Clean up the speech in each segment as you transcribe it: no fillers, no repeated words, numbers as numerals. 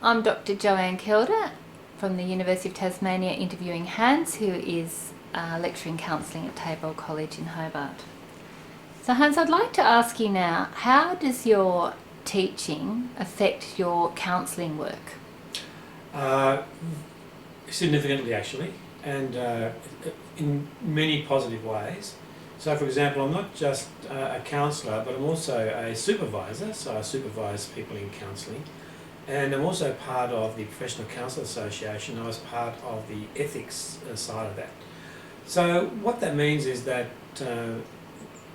I'm Dr. Joanne Kilder from the University of Tasmania, interviewing Hans, who is lecturing counselling at Tabor College in Hobart. So Hans, I'd like to ask you now, how does your teaching affect your counselling work? Significantly, actually, and in many positive ways. So, for example, I'm not just a counsellor, but I'm also a supervisor, so I supervise people in counselling. And I'm also part of the Professional Counsel Association. I was part of the ethics side of that. So what that means is that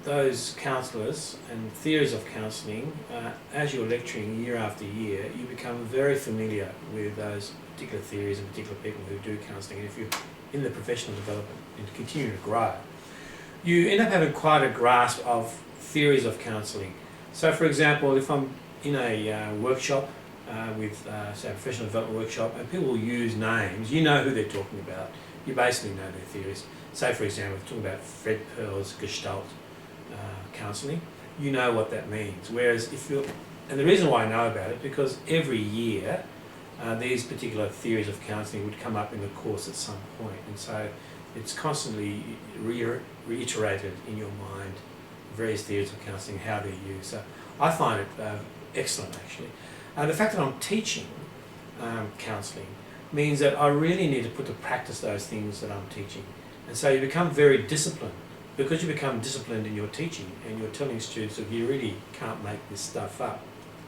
those counsellors and theories of counselling, as you're lecturing year after year, you become very familiar with those particular theories and particular people who do counselling. And if you're in the professional development and continue to grow, you end up having quite a grasp of theories of counselling. So, for example, if I'm in a workshop with, say, a professional development workshop, and people will use names, you know who they're talking about. You basically know their theories. Say, for example, if we're talking about Fred Pearl's Gestalt counselling, you know what that means. Whereas if you're, and the reason why I know about it, because every year these particular theories of counselling would come up in the course at some point, and so it's constantly reiterated in your mind, various theories of counselling, how they're used. So I find it excellent, actually. The fact that I'm teaching counselling means that I really need to put to practice those things that I'm teaching. And so you become very disciplined. Because you become disciplined in your teaching and you're telling students that you really can't make this stuff up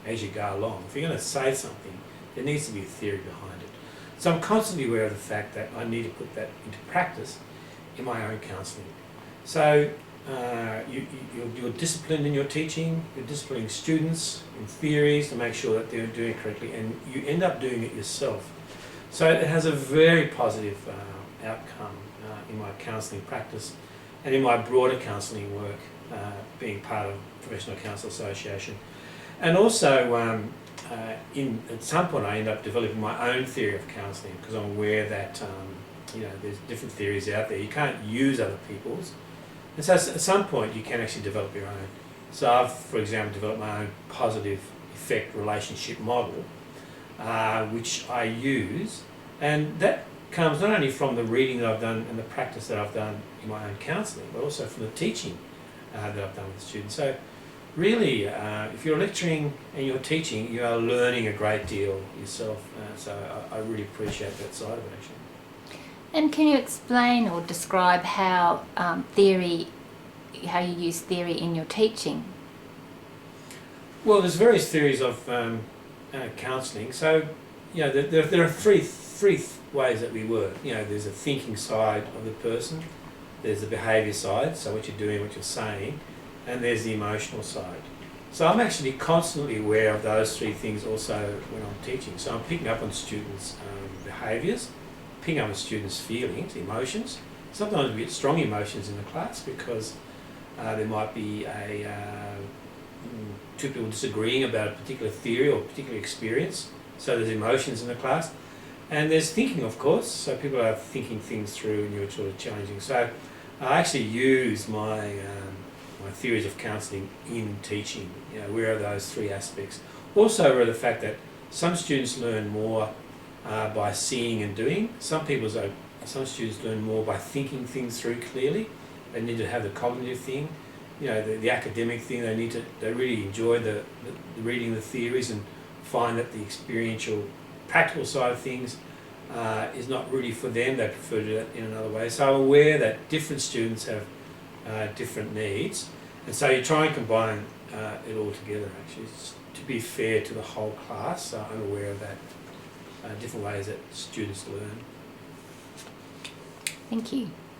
as you go along. If you're going to say something, there needs to be a theory behind it. So I'm constantly aware of the fact that I need to put that into practice in my own counselling. So you're disciplined in your teaching, you're disciplining students in theories to make sure that they're doing it correctly, and you end up doing it yourself. So it has a very positive outcome in my counselling practice and in my broader counselling work, being part of Professional Counsel Association. And also, at some point I end up developing my own theory of counselling, because I'm aware that there's different theories out there. You can't use other people's. And so at some point you can actually develop your own. So I've, for example, developed my own positive effect relationship model, which I use, and that comes not only from the reading that I've done and the practice that I've done in my own counselling, but also from the teaching that I've done with students. So really, if you're lecturing and you're teaching, you are learning a great deal yourself. So I really appreciate that side of it, actually. And can you explain or describe how you use theory in your teaching? Well, there's various theories of counselling. So, there are three ways that we work. There's a thinking side of the person, there's the behaviour side, so what you're doing, what you're saying, and there's the emotional side. So I'm actually constantly aware of those three things also when I'm teaching. So I'm picking up on students' behaviours, picking up on students' feelings, emotions. Sometimes we get strong emotions in the class because there might be two people disagreeing about a particular theory or a particular experience. So there's emotions in the class. And there's thinking, of course, so people are thinking things through and you're sort of challenging. So I actually use my theories of counselling in teaching, where are those three aspects. Also aware of the fact that some students learn more by seeing and doing. Some students learn more by thinking things through clearly. They need to have the cognitive thing, the academic thing. They really enjoy the reading the theories and find that the experiential, practical side of things is not really for them. They prefer to do that in another way. So I'm aware that different students have different needs, and so you try and combine it all together, actually, to be fair to the whole class. So I'm aware of that, different ways that students learn. Thank you.